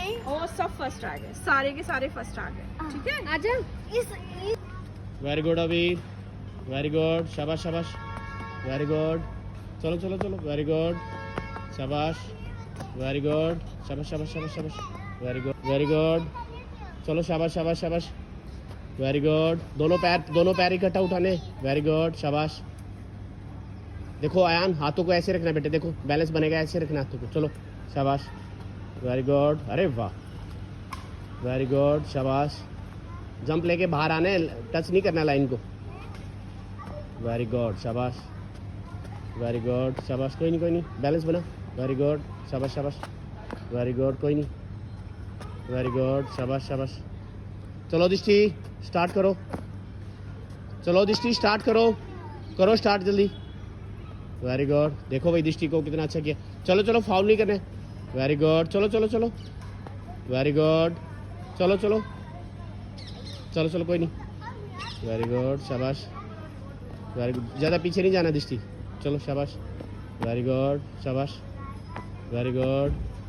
नहीं। ओ सब फर्स्ट आ गए, सारे के सारे फर्स्ट आ गए, ठीक है। आजा इस वेरी गुड अभी, वेरी गुड, शाबाश शाबाश, वेरी गुड, चलो चलो चलो, वेरी गुड, शाबाश, वेरी गुड, शाबाश शाबाश शाबाश शाबाश, वेरी गुड वेरी गुड, चलो शाबाश शाबाश शाबाश, वेरी गुड, दोनों पैर इकट्ठा उठाने, वेरी गुड, शाबाश। देखो आयान, हाथों को ऐसे रखना बेटे, देखो बैलेंस बनेगा, ऐसे रखना हाथों को, चलो शाबाश, वेरी गुड, अरे वाह, वेरी गुड, शाबाश। जंप लेके बाहर आने, टच नहीं करना लाइन को, वेरी गुड, शाबाश, वेरी गुड, शाबाश, कोई नहीं, बैलेंस बना, वेरी गुड, शाबाश शाबाश, वेरी गुड, कोई नहीं, वेरी गुड, शाबाश शाबाश। चलो दृष्टि स्टार्ट करो, चलो दृष्टि स्टार्ट करो, करो स्टार्ट जल्दी, वेरी गुड। देखो भाई दृष्टि को कितना अच्छा किया, चलो चलो फाउल नहीं करने, वेरी गुड, चलो चलो चलो, वेरी गुड, चलो चलो चलो चलो, कोई नहीं, वेरी गुड, शाबाश, वेरी गुड, ज़्यादा पीछे नहीं जाना दृष्टि, चलो शाबाश, वेरी गुड, शाबाश, वेरी गुड,